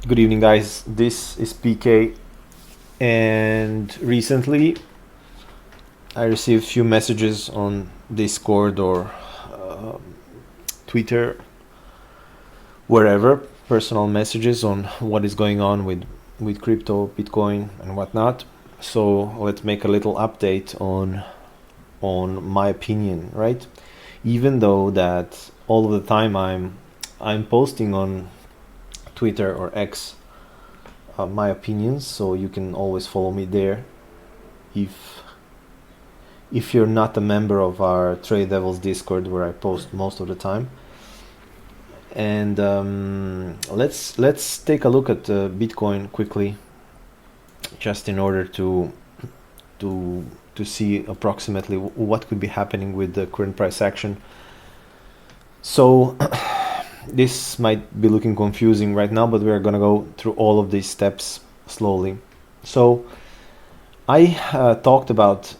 Good evening, guys. This is PK, and recently I received a few messages on Discord or Twitter, wherever, personal messages on what is going on with crypto, Bitcoin, and whatnot. So let's make a little update on my opinion, right? Even though that all of the time I'm posting on Twitter or X my opinions, so you can always follow me there if you're not a member of our Trade Devils Discord, where I post most of the time. And let's take a look at Bitcoin quickly, just in order to see approximately what could be happening with the current price action. So this might be looking confusing right now, but we're gonna go through all of these steps slowly. So I talked about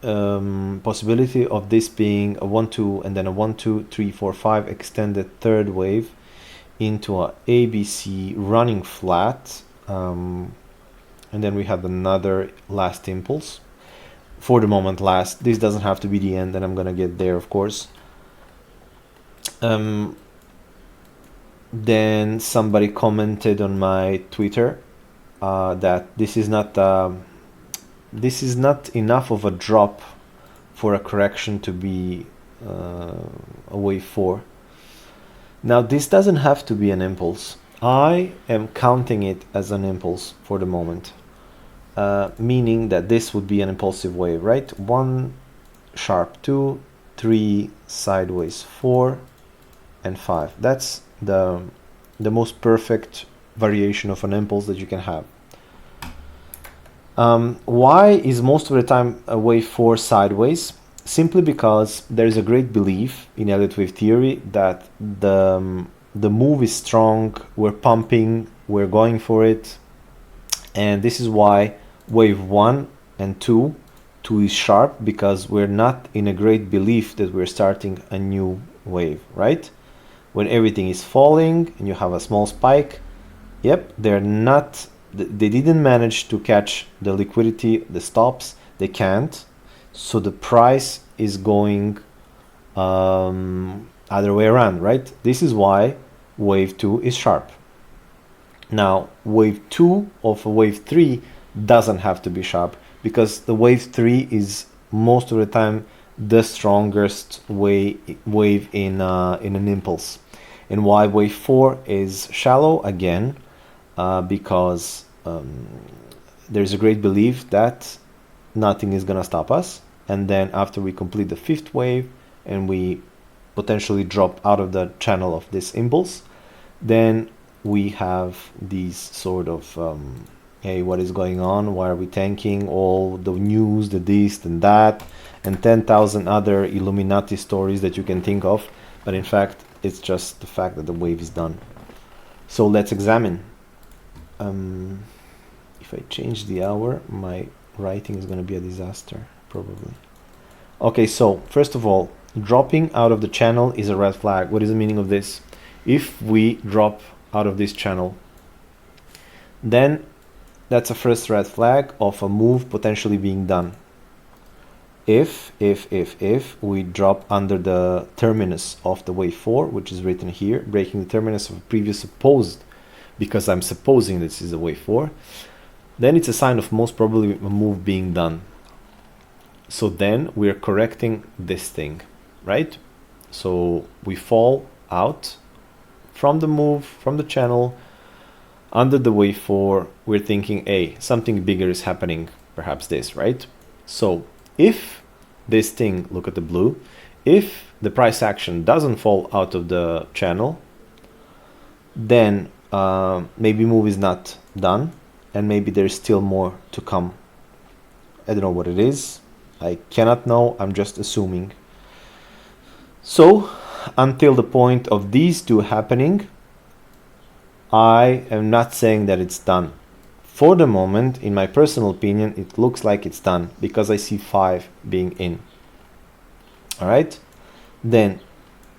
possibility of this being a 1-2 and then a 1-2-3-4-5 extended third wave into a ABC running flat, and then we have another last impulse. For the moment, last. This doesn't have to be the end, and I'm gonna get there, of course. Then somebody commented on my Twitter that this is not enough of a drop for a correction to be a wave 4. Now this doesn't have to be an impulse. I am counting it as an impulse for the moment, meaning that this would be an impulsive wave, right? 1 sharp 2, 3 sideways 4, and 5. That's the most perfect variation of an impulse that you can have. Why is most of the time a wave 4 sideways? Simply because there is a great belief in Elliott wave theory that the move is strong, we're pumping, we're going for it, and this is why wave 1 and 2 is sharp, because we're not in a great belief that we're starting a new wave, right? When everything is falling and you have a small spike, yep, they didn't manage to catch the liquidity, the stops, they can't. So the price is going other way around, right? This is why wave 2 is sharp. Now, wave 2 of a wave 3 doesn't have to be sharp, because the wave 3 is most of the time the strongest wave in an impulse. And why wave 4 is shallow? Again, because there's a great belief that nothing is gonna stop us, and then after we complete the 5th wave and we potentially drop out of the channel of this impulse, then we have these sort of hey, what is going on, why are we tanking, all the news, the this and that, and 10,000 other Illuminati stories that you can think of, but in fact it's just the fact that the wave is done. So let's examine. If I change the hour, my writing is going to be a disaster, probably. Okay, so first of all, dropping out of the channel is a red flag. What is the meaning of this? If we drop out of this channel, then that's a first red flag of a move potentially being done. If we drop under the terminus of the wave 4, which is written here, breaking the terminus of a previous supposed, because I'm supposing this is a wave 4, then it's a sign of most probably a move being done. So then we're correcting this thing, right? So we fall out from the move, from the channel, under the wave 4, we're thinking, hey, something bigger is happening, perhaps this, right? So if this thing, look at the blue, if the price action doesn't fall out of the channel, then maybe move is not done, and maybe there's still more to come. I don't know what it is. I cannot know. I'm just assuming. So until the point of these two happening, I am not saying that it's done. For the moment, in my personal opinion, it looks like it's done, because I see 5 being in. All right. Then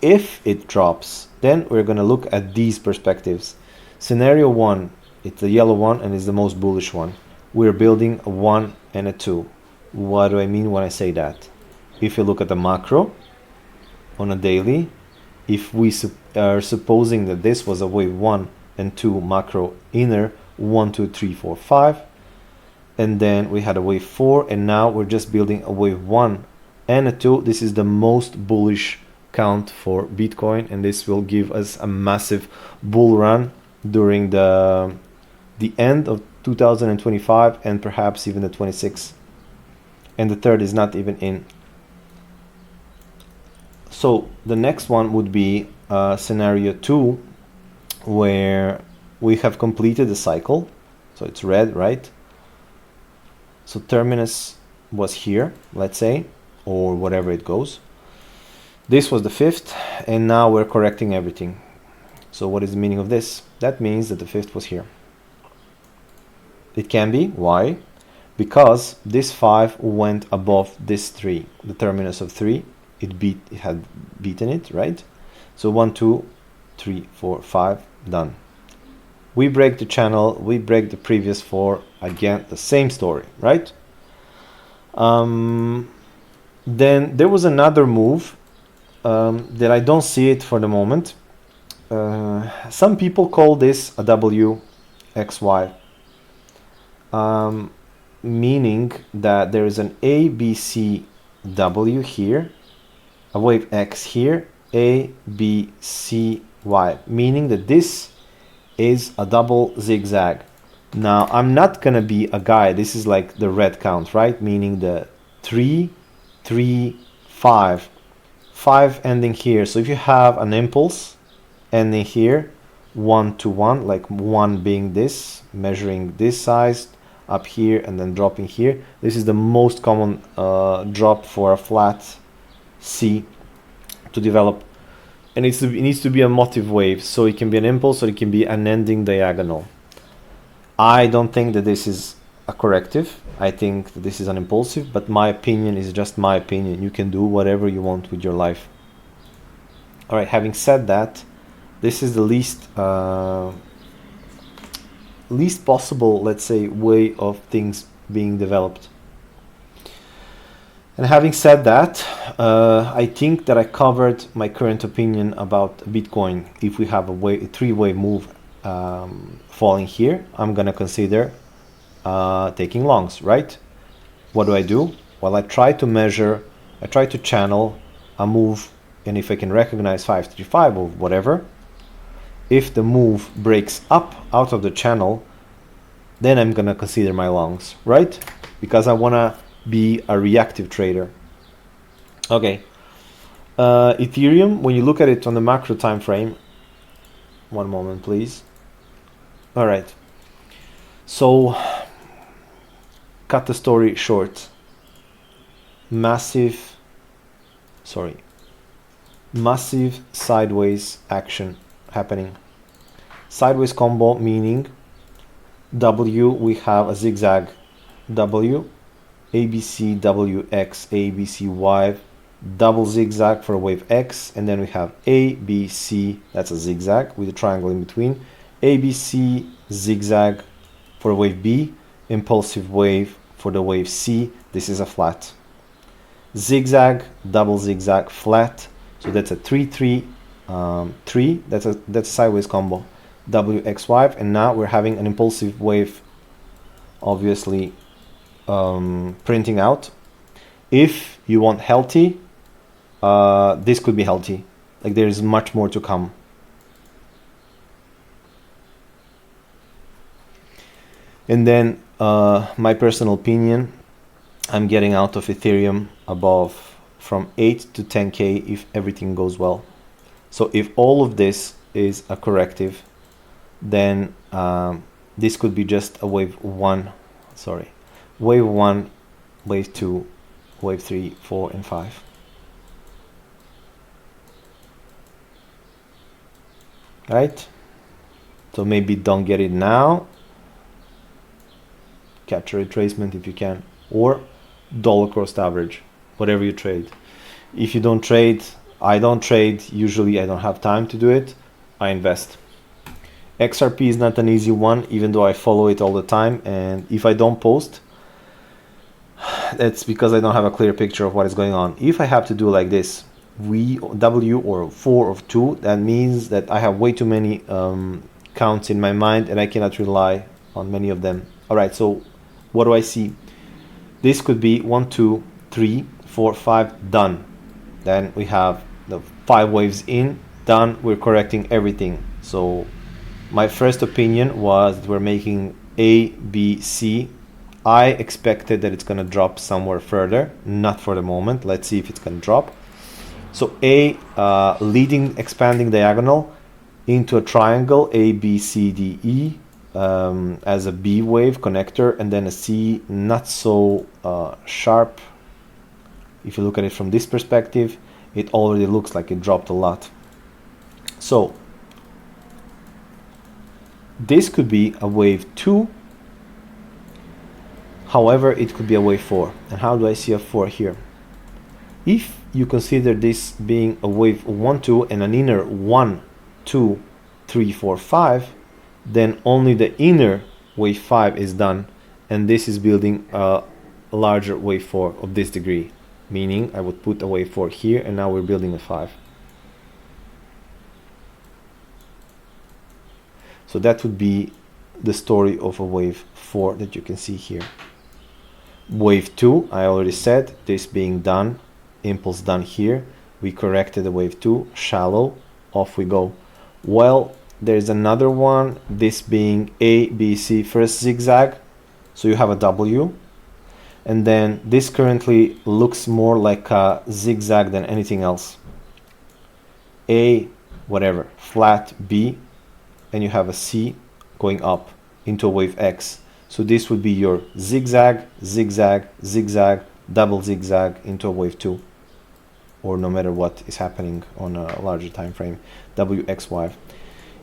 if it drops, then we're going to look at these perspectives. Scenario 1, it's the yellow one and is the most bullish one. We're building a 1 and a 2. What do I mean when I say that? If you look at the macro on a daily, if we are supposing that this was a wave 1 and 2 macro inner 1, 2, 3, 4, 5, and then we had a wave 4, and now we're just building a wave 1 and a 2. This is the most bullish count for Bitcoin, and this will give us a massive bull run during the end of 2025 and perhaps even the 26th. And the third is not even in. So the next one would be scenario 2, where we have completed the cycle. So it's red, right? So terminus was here, let's say, or whatever it goes. This was the 5th, and now we're correcting everything. So what is the meaning of this? That means that the 5th was here. It can be. Why? Because this 5 went above this 3, the terminus of 3. It had beaten it, right? So 1, 2, 3, 4, 5, done. We break the channel, we break the previous 4, again the same story, right? Then there was another move that I don't see it for the moment. Some people call this a WXY, meaning that there is an ABCW here, a wave X here, ABCY, meaning that this is a double zigzag. Now I'm not gonna be a guy, this is like the red count, right? Meaning the 3, 3, 5, 5 ending here. So if you have an impulse ending here, 1 to 1, like 1 being this, measuring this size up here and then dropping here, this is the most common drop for a flat C to develop. And it needs to be a motive wave, so it can be an impulse or it can be an ending diagonal. I don't think that this is a corrective. I think that this is an impulsive, but my opinion is just my opinion. You can do whatever you want with your life. All right, having said that, this is the least possible, let's say, way of things being developed. And having said that, I think that I covered my current opinion about Bitcoin. If we have a three-way move falling here, I'm gonna consider taking longs, right? What do? Well, I try to measure, I try to channel a move, and if I can recognize 535 or whatever, if the move breaks up out of the channel, then I'm gonna consider my longs, right? Because I wanna be a reactive trader. Okay, Ethereum, when you look at it on the macro time frame, one moment please. All right, so cut the story short, massive sideways action happening. Sideways combo meaning W, we have a zigzag W, ABC, WX, ABC, Y, double zigzag for wave X, and then we have ABC, that's a zigzag with a triangle in between, ABC, zigzag for wave B, impulsive wave for the wave C, this is a flat. Zigzag, double zigzag, flat, so that's a 3, 3, 3, that's a sideways combo, WXY, and now we're having an impulsive wave, obviously, printing out. If you want healthy, this could be healthy, like there is much more to come. And then my personal opinion, I'm getting out of Ethereum above from 8 to 10k if everything goes well. So if all of this is a corrective, then this could be just a wave 1, wave 1, wave 2, wave 3, 4, and 5. Right? So maybe don't get it now. Capture retracement if you can, or dollar cost average, whatever you trade. If you don't trade, I don't trade. Usually I don't have time to do it. I invest. XRP is not an easy one, even though I follow it all the time, and if I don't post, that's because I don't have a clear picture of what is going on. If I have to do like this, W or 4 or 2, that means that I have way too many counts in my mind and I cannot rely on many of them. All right, so what do I see? This could be 1, 2, 3, 4, 5, done. Then we have the 5 waves in, done. We're correcting everything. So my first opinion was that we're making A, B, C. I expected that it's going to drop somewhere further, not for the moment. Let's see if it's going to drop. So A, leading expanding diagonal into a triangle, A, B, C, D, E, as a B wave connector, and then a C, not so sharp. If you look at it from this perspective, it already looks like it dropped a lot. So this could be a wave 2. However, it could be a wave 4. And how do I see a 4 here? If you consider this being a wave 1, 2 and an inner 1, 2, 3, 4, 5, then only the inner wave 5 is done, and this is building a larger wave 4 of this degree, meaning I would put a wave 4 here, and now we're building a 5. So that would be the story of a wave 4 that you can see here. Wave 2, I already said, this being done, impulse done here. We corrected the wave 2, shallow, off we go. Well, there's another one, this being A, B, C, first zigzag. So you have a W. And then this currently looks more like a zigzag than anything else. A, whatever, flat, B, and you have a C going up into a wave X. So this would be your zigzag, zigzag, zigzag, double zigzag into a wave 2, or no matter what is happening on a larger time frame, WXY.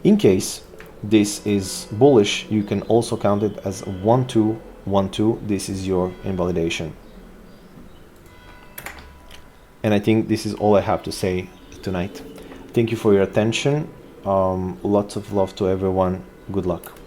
In case this is bullish, you can also count it as 1, 2, 1, 2. This is your invalidation. And I think this is all I have to say tonight. Thank you for your attention. Lots of love to everyone. Good luck.